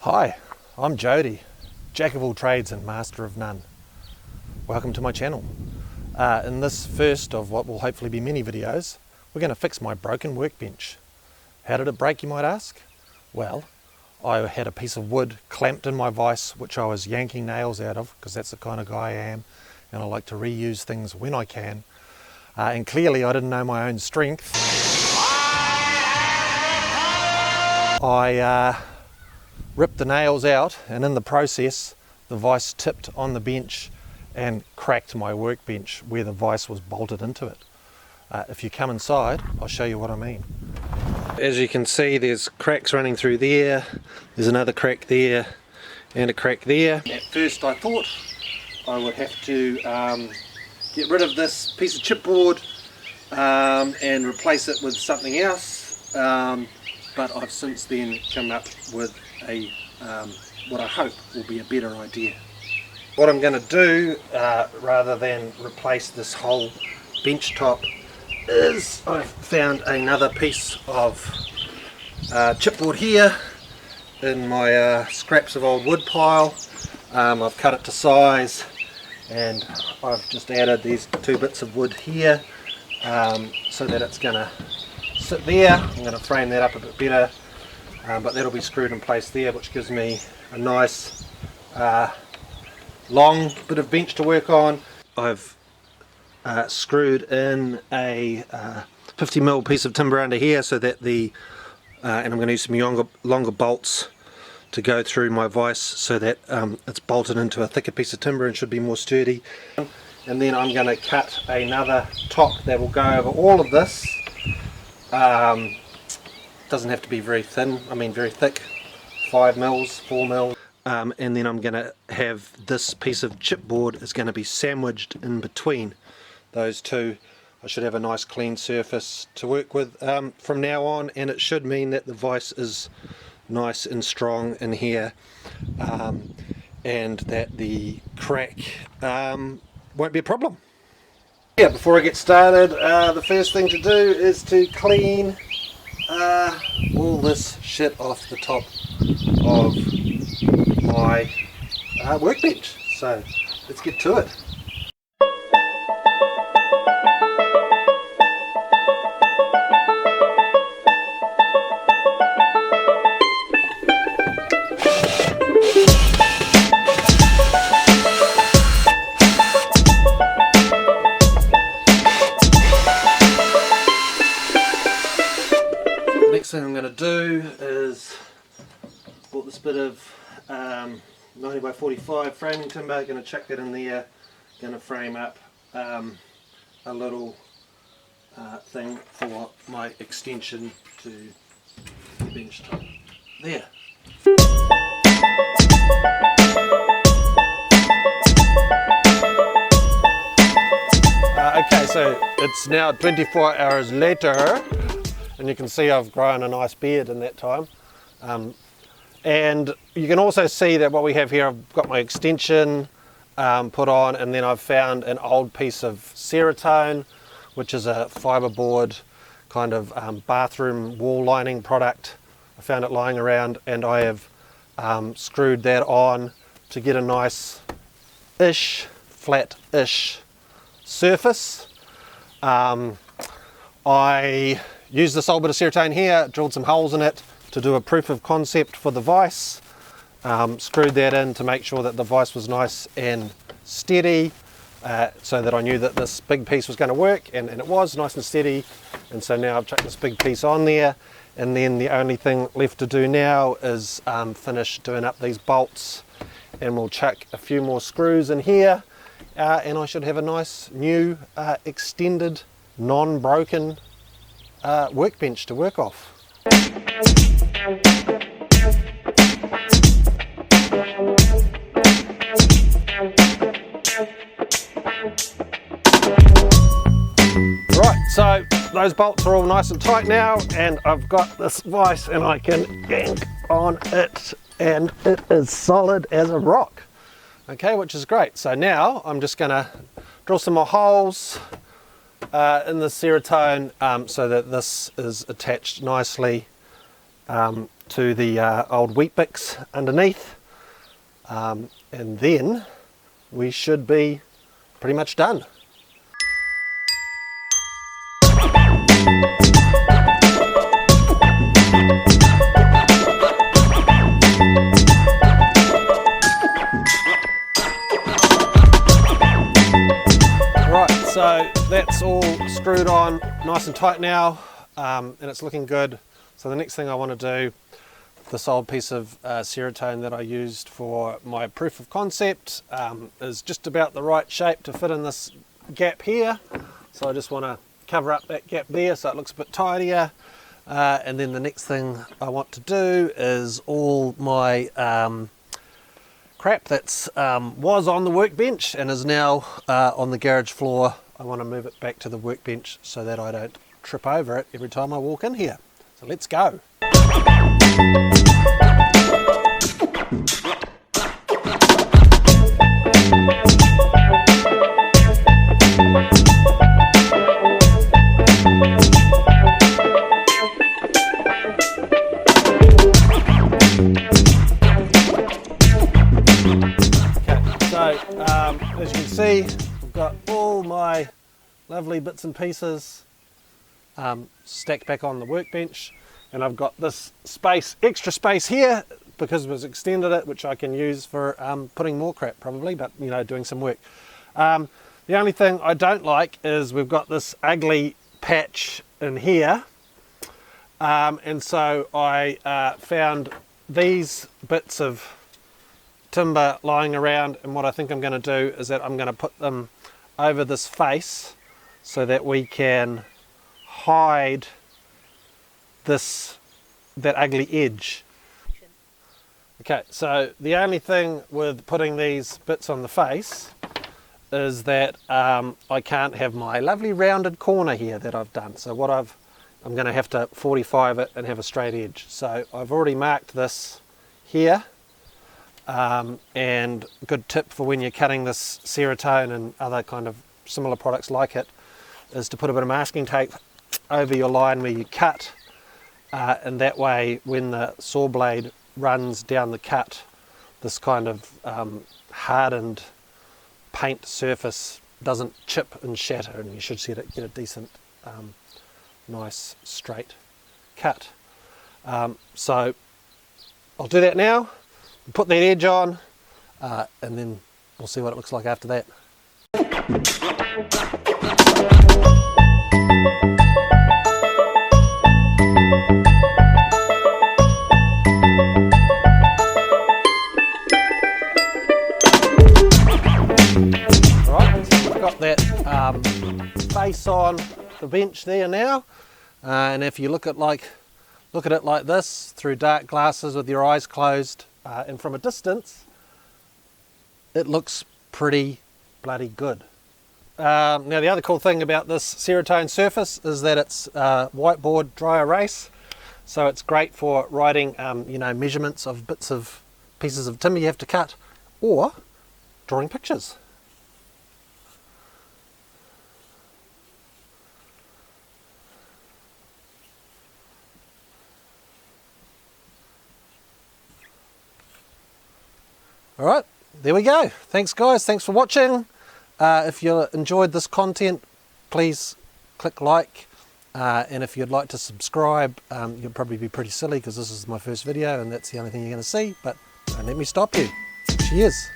Hi, I'm Jody, jack of all trades and master of none. Welcome to my channel. In this first of what will hopefully be many videos, we're going to fix my broken workbench. How did it break, you might ask? Well, I had a piece of wood clamped in my vise which I was yanking nails out of, because that's the kind of guy I am and I like to reuse things when I can. And clearly I didn't know my own strength. I ripped the nails out, and in the process the vise tipped on the bench and cracked my workbench where the vise was bolted into it. If you come inside, I'll show you what I mean. As you can see, there's cracks running through there, there's another crack there and a crack there. At first I thought I would have to get rid of this piece of chipboard and replace it with something else, but I've since then come up with a what I hope will be a better idea. What I'm going to do, rather than replace this whole bench top, is I've found another piece of chipboard here in my scraps of old wood pile. I've cut it to size and I've just added these two bits of wood here so that it's going to sit there. I'm going to frame that up a bit better, but that'll be screwed in place there, which gives me a nice long bit of bench to work on. I've screwed in a 50mm piece of timber under here so that and I'm going to use some longer bolts to go through my vise so that it's bolted into a thicker piece of timber and should be more sturdy. And then I'm going to cut another top that will go over all of this. Doesn't have to be very thin, I mean very thick, 5mm, 4mm. And then I'm going to have this piece of chipboard is going to be sandwiched in between those two. I should have a nice clean surface to work with from now on, and it should mean that the vise is nice and strong in here, and that the crack won't be a problem. Yeah, before I get started, the first thing to do is to clean all this shit off the top of my workbench. So let's get to it. Next thing I'm going to do is bought this bit of 90x45 framing timber, going to chuck that in there, going to frame up a little thing for my extension to the bench top there. Okay, so it's now 24 hours later, and you can see I've grown a nice beard in that time. And you can also see that what we have here, I've got my extension put on, and then I've found an old piece of Ceratone, which is a fiberboard kind of bathroom wall lining product. I found it lying around, and I have screwed that on to get a nice-ish, flat-ish surface. I used this old bit of Ceratone here, drilled some holes in it to do a proof of concept for the vise, screwed that in to make sure that the vise was nice and steady, so that I knew that this big piece was going to work, and it was nice and steady. And so now I've chucked this big piece on there, and then the only thing left to do now is finish doing up these bolts, and we'll chuck a few more screws in here, and I should have a nice new extended non-broken workbench to work off. Right, so those bolts are all nice and tight now, and I've got this vise and I can yank on it, and it is solid as a rock. Okay, which is great. So now I'm just going to drill some more holes in the Ceratone so that this is attached nicely to the old wheat bix underneath, and then we should be pretty much done. So that's all screwed on nice and tight now, and it's looking good. So the next thing I want to do, this old piece of Ceratone that I used for my proof of concept is just about the right shape to fit in this gap here. So I just want to cover up that gap there so it looks a bit tidier. And then the next thing I want to do is all my crap that's was on the workbench and is now on the garage floor. I want to move it back to the workbench so that I don't trip over it every time I walk in here. So let's go. As you can see, I've got all my lovely bits and pieces stacked back on the workbench, and I've got this space, extra space here because it was extended it, which I can use for putting more crap probably, but you know, doing some work. The only thing I don't like is we've got this ugly patch in here, and so I found these bits of timber lying around, and what I think I'm going to do is that I'm going to put them over this face so that we can hide that ugly edge. Okay, so the only thing with putting these bits on the face is that I can't have my lovely rounded corner here that I've done. So what I'm going to have to 45 it and have a straight edge. So I've already marked this here. And good tip for when you're cutting this Ceratone and other kind of similar products like it is to put a bit of masking tape over your line where you cut, and that way when the saw blade runs down the cut, this kind of hardened paint surface doesn't chip and shatter, and you should see it get a decent nice straight cut. So I'll do that now. Put that edge on, and then we'll see what it looks like after that. Alright, so we've got that face on the bench there now, and if you look at it like this through dark glasses with your eyes closed, and from a distance, it looks pretty bloody good. Now the other cool thing about this Ceratone surface is that it's whiteboard dry erase, so it's great for writing you know, measurements of pieces of timber you have to cut, or drawing pictures. Alright, there we go. Thanks guys, thanks for watching. If you enjoyed this content, please click like, and if you'd like to subscribe, you'll probably be pretty silly because this is my first video and that's the only thing you're going to see, but don't let me stop you. Cheers.